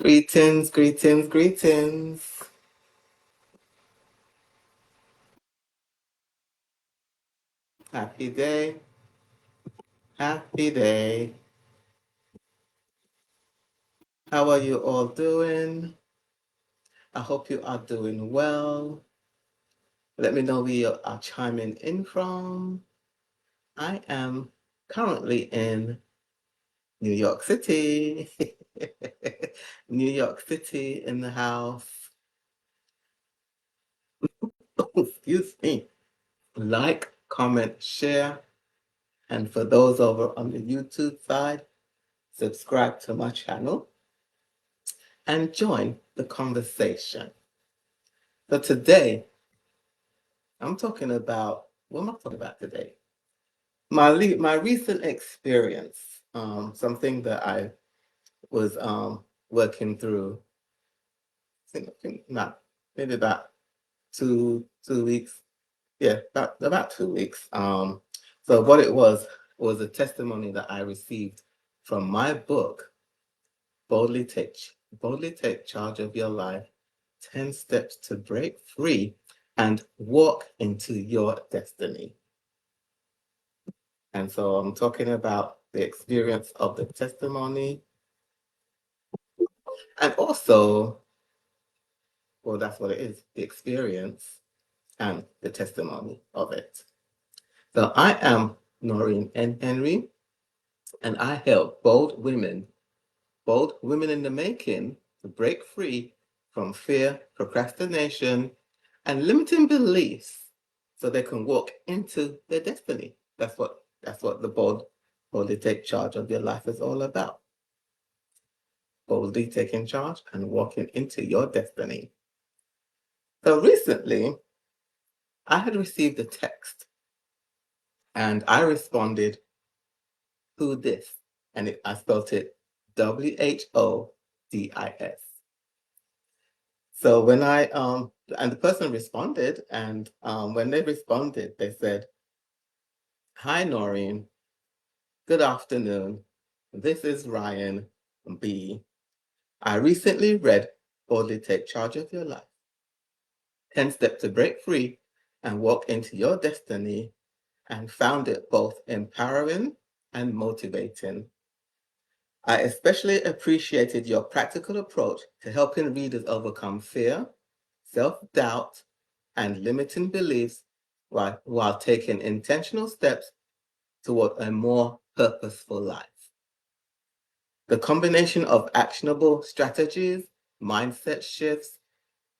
Greetings, greetings, greetings. Happy day, happy day. How are you all doing? I hope you are doing well. Let me know where you are chiming in from. I am currently in New York City. New York City in the house. Excuse me. Like, comment, share. And for those over on the YouTube side, subscribe to my channel and join the conversation. So today, I'm talking about, what am I talking about today? My recent experience, something that I was working through, I think not, maybe about two weeks. Yeah, about 2 weeks. So what it was a testimony that I received from my book, Boldly Take, Boldly Take Charge of Your Life, 10 Steps to Break Free and Walk into Your Destiny. And so I'm talking about the experience of the testimony and also, well, that's what it is, the experience and the testimony of it. So I am Noreen N. Henry, and I help bold women in the making to break free from fear, procrastination, and limiting beliefs so they can walk into their destiny. That's what the boldly take charge of your life is all about. Boldly taking charge and walking into your destiny. So recently, I had received a text and I responded, "Who this?" And I spelled it WHODIS. So when and the person responded, and when they responded, they said, "Hi, Noreen. Good afternoon. This is Ryan B. I recently read Boldly Take Charge of Your Life, 10 Steps to Break Free and Walk into Your Destiny, and found it both empowering and motivating. I especially appreciated your practical approach to helping readers overcome fear, self-doubt, and limiting beliefs while taking intentional steps toward a more purposeful life. The combination of actionable strategies, mindset shifts,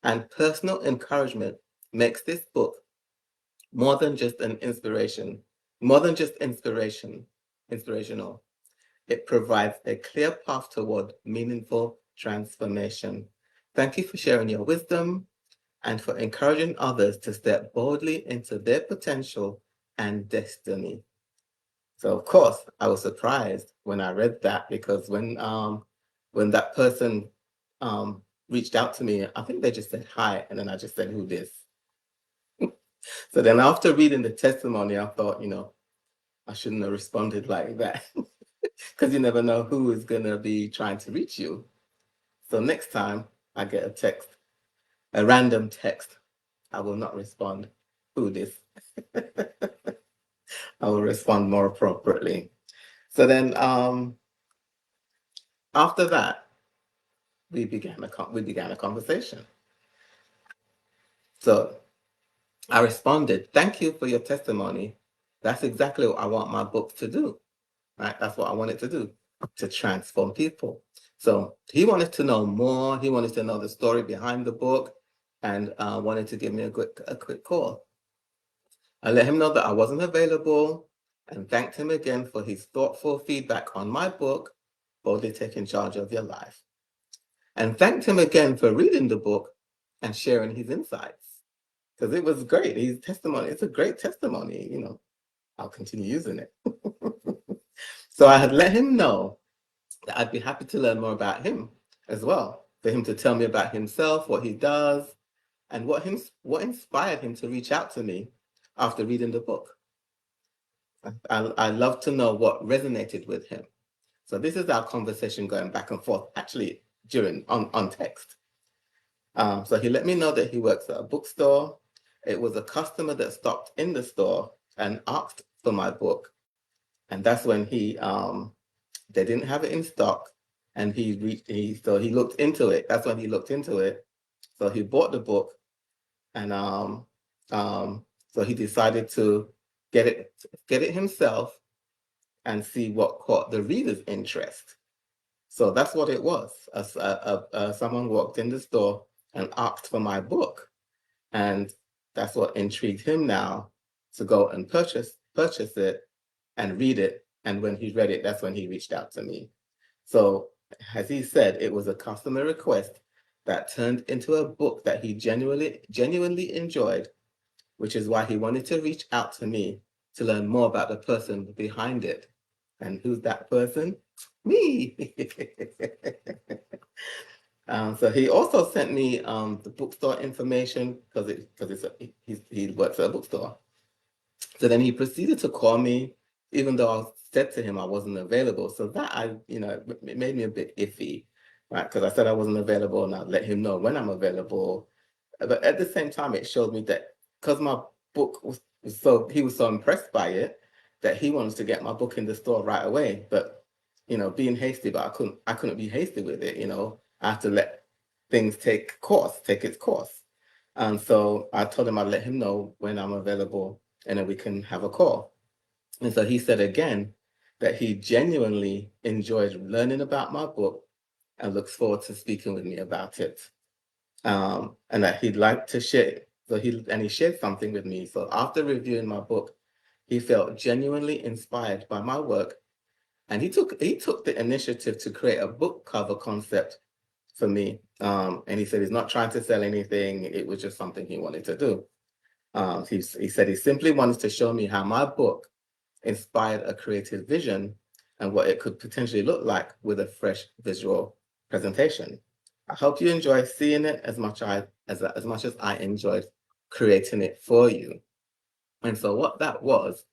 and personal encouragement makes this book more than just an inspiration, more than just inspirational. It provides a clear path toward meaningful transformation. Thank you for sharing your wisdom and for encouraging others to step boldly into their potential and destiny." So of course, I was surprised when I read that because when that person reached out to me, I think they just said hi, and then I just said, "Who this?" So then after reading the testimony, I thought, I shouldn't have responded like that because you never know who is going to be trying to reach you. So next time I get a text, a random text, I will not respond, "Who this?" I will respond more appropriately. So then after that, we began a conversation. So I responded, "Thank you for your testimony. That's exactly what I want my books to do." Right? That's what I wanted to do, to transform people. So he wanted to know more. He wanted to know the story behind the book and wanted to give me a quick call. I let him know that I wasn't available and thanked him again for his thoughtful feedback on my book, Boldly Taking Charge of Your Life, and thanked him again for reading the book and sharing his insights because it was great. His testimony, it's a great testimony. I'll continue using it. So I had let him know that I'd be happy to learn more about him as well, for him to tell me about himself, what he does, and what inspired him to reach out to me after reading the book. I love to know what resonated with him. So this is our conversation going back and forth. Actually, on text. So he let me know that he works at a bookstore. It was a customer that stopped in the store and asked for my book, and that's when they didn't have it in stock, and so he looked into it. That's when he looked into it. So he bought the book, and so he decided to get it himself and see what caught the reader's interest. So that's what it was. Someone walked in the store and asked for my book, and that's what intrigued him now to go and purchase it and read it. And when he read it, that's when he reached out to me. So, as he said, it was a customer request that turned into a book that he genuinely enjoyed, which is why he wanted to reach out to me to learn more about the person behind it. And who's that person? Me. So he also sent me the bookstore information because he works at a bookstore. So then he proceeded to call me, even though I said to him I wasn't available. So that it made me a bit iffy, right? Because I said I wasn't available, and I let him know when I'm available. But at the same time, it showed me that because my book he was so impressed by it that he wanted to get my book in the store right away. But being hasty, but I couldn't be hasty with it. I have to let things take its course. And so I told him I'd let him know when I'm available, and then we can have a call. And so he said again that he genuinely enjoyed learning about my book and looks forward to speaking with me about it. And that he'd like to share. He shared something with me. So after reviewing my book, he felt genuinely inspired by my work, and he took the initiative to create a book cover concept for me. And he said he's not trying to sell anything. It was just something he wanted to do. He said he simply wanted to show me how my book inspired a creative vision and what it could potentially look like with a fresh visual presentation. I hope you enjoy seeing it as much as I enjoyed creating it for you. And so what that was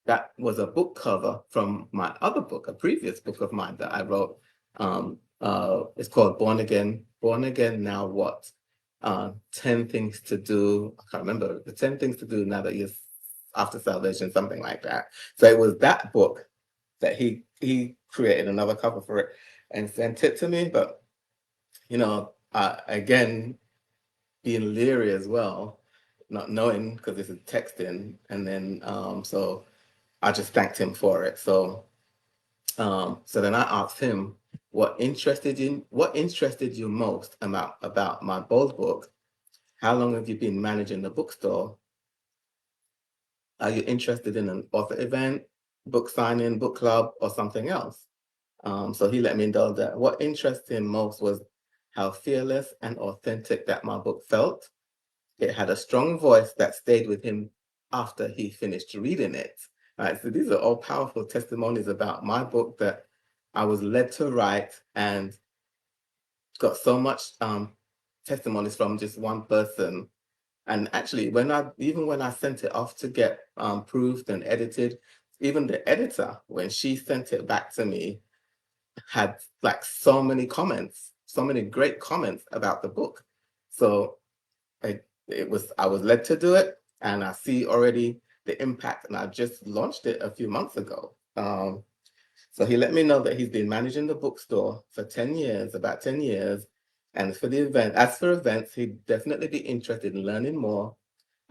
a book cover from my other book, a previous book of mine that I wrote. It's called Born Again Now What? 10 Things to Do. I can't remember the 10 Things to Do Now That You're After Salvation, something like that. So it was that book that he created another cover for it and sent it to me. But again, being leery as well, not knowing because this is texting, and then so I just thanked him for it. So then I asked him what interested you most about my bold book. How long have you been managing the bookstore? Are you interested in an author event, book signing, book club, or something else? So he let me know that what interested him most was how fearless and authentic that my book felt. It had a strong voice that stayed with him after he finished reading it. Right, so these are all powerful testimonies about my book that I was led to write, and got so much testimonies from just one person. And actually, when I sent it off to get proofed and edited, even the editor, when she sent it back to me, had like so many comments, so many great comments about the book. So I was led to do it, and I see already the impact, and I just launched it a few months ago. So he let me know that he's been managing the bookstore for 10 years, about 10 years. And as for events, he'd definitely be interested in learning more.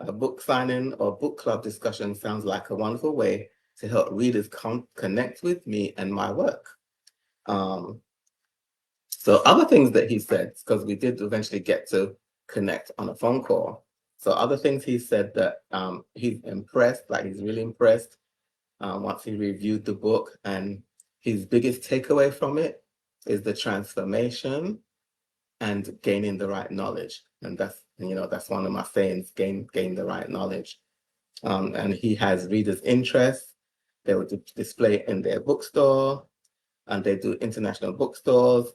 A book signing or book club discussion sounds like a wonderful way to help readers connect with me and my work. Um, so other things that he said, because we did eventually get to connect on a phone call. So other things he said that he's impressed, like he's really impressed once he reviewed the book, and his biggest takeaway from it is the transformation and gaining the right knowledge. And that's one of my sayings: gain the right knowledge. And he has readers' interest. They will display it in their bookstore, and they do international bookstores.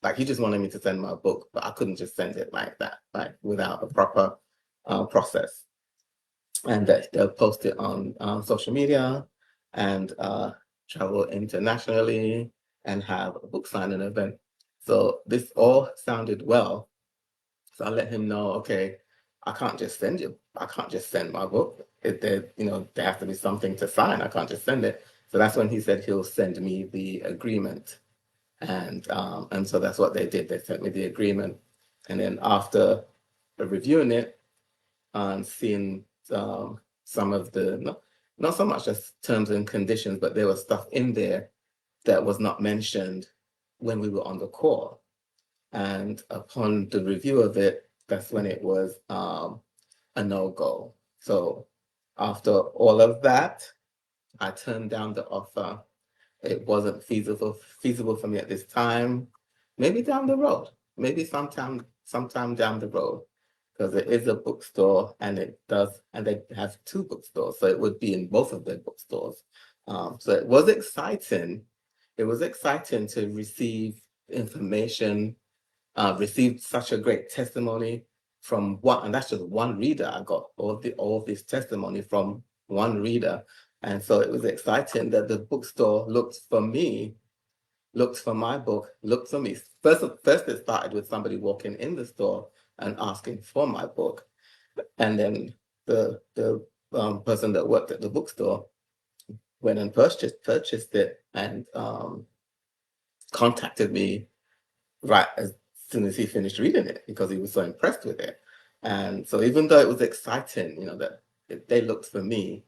Like he just wanted me to send my book, but I couldn't just send it like that, like without a proper process. And that they'll post it on social media and travel internationally. and have a book signing event. So this all sounded well. So I let him know, okay, I can't just send my book. There has to be something to sign. I can't just send it. So that's when he said he'll send me the agreement. And so that's what they did. They sent me the agreement. And then after reviewing it and seeing some of the, not so much as terms and conditions, but there was stuff in there that was not mentioned when we were on the call. And upon the review of it, that's when it was a no-go. So after all of that, I turned down the offer. It wasn't feasible for me at this time. Maybe down the road, maybe sometime down the road, because it is a bookstore and they have two bookstores, so it would be in both of their bookstores. So it was exciting. It was exciting to receive information, received such a great testimony from one, and that's just one reader. I got all of this testimony from one reader. And so it was exciting that the bookstore looked for me, looked for my book, looked for me. First it started with somebody walking in the store and asking for my book. And then the person that worked at the bookstore went and purchased it and contacted me right as soon as he finished reading it because he was so impressed with it. And so even though it was exciting, that they looked for me,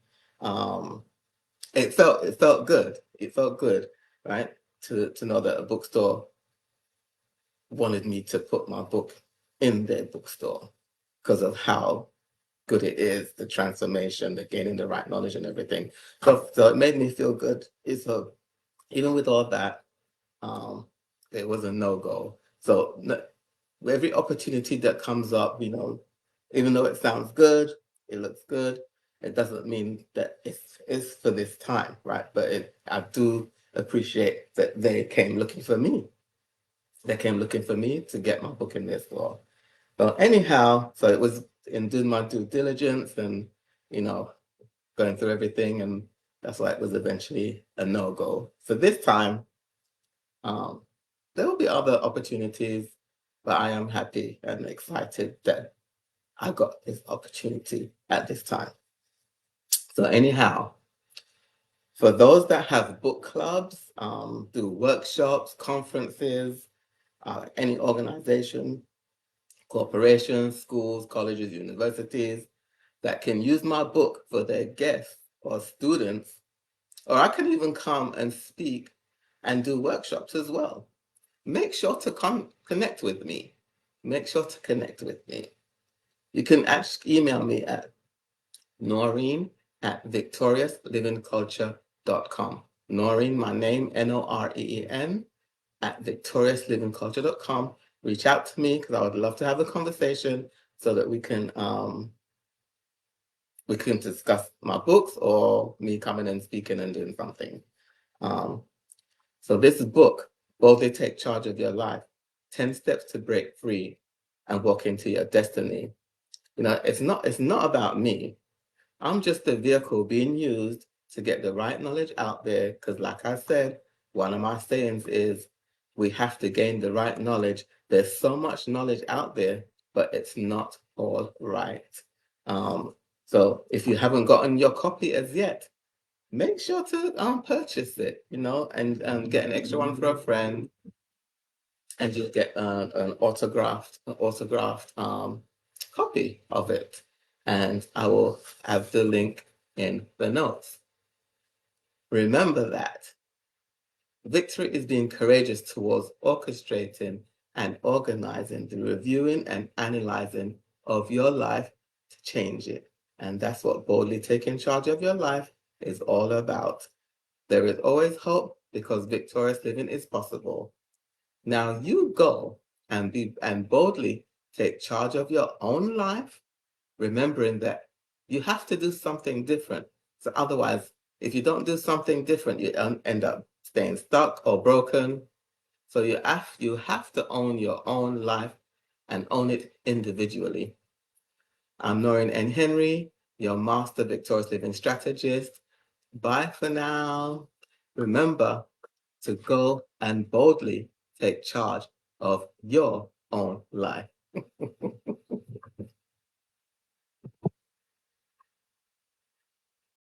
it felt good. It felt good, right? To know that a bookstore wanted me to put my book in their bookstore because of how good it is, the transformation, the gaining the right knowledge and everything. So it made me feel good. So even with all that, it was a no-go. So every opportunity that comes up, even though it sounds good, it looks good, it doesn't mean that it's for this time, right? But I do appreciate that they came looking for me. They came looking for me to get my book in their store. But anyhow, so it was in doing my due diligence and, you know, going through everything, and that's why it was eventually a no-go. So this time, um, there will be other opportunities, but I am happy and excited that I got this opportunity at this time. So anyhow, for those that have book clubs, do workshops, conferences, any organization, corporations, schools, colleges, universities that can use my book for their guests or students, or I can even come and speak and do workshops as well. Make sure to connect with me. Make sure to connect with me. You can email me at Noreen@victoriouslivingculture.com. Noreen, my name, Noreen, @victoriouslivingculture.com. Reach out to me because I would love to have a conversation so that we can discuss my books or me coming and speaking and doing something. So this book, Boldly Take Charge of Your Life, 10 Steps to Break Free and Walk into Your Destiny. It's not about me. I'm just a vehicle being used to get the right knowledge out there because like I said, one of my sayings is we have to gain the right knowledge. There's so much knowledge out there, but it's not all right. So if you haven't gotten your copy as yet, make sure to purchase it, and get an extra one for a friend, and you'll get an autographed copy of it. And I will have the link in the notes. Remember that victory is being courageous towards orchestrating and organizing the reviewing and analyzing of your life to change it. And that's what boldly taking charge of your life is all about. There is always hope because victorious living is possible. Now you go and boldly take charge of your own life, remembering that you have to do something different. So otherwise, if you don't do something different, you end up staying stuck or broken. So you have to own your own life and own it individually. I'm Noreen N. Henry, your Master Victorious Living Strategist. Bye for now. Remember to go and boldly take charge of your own life.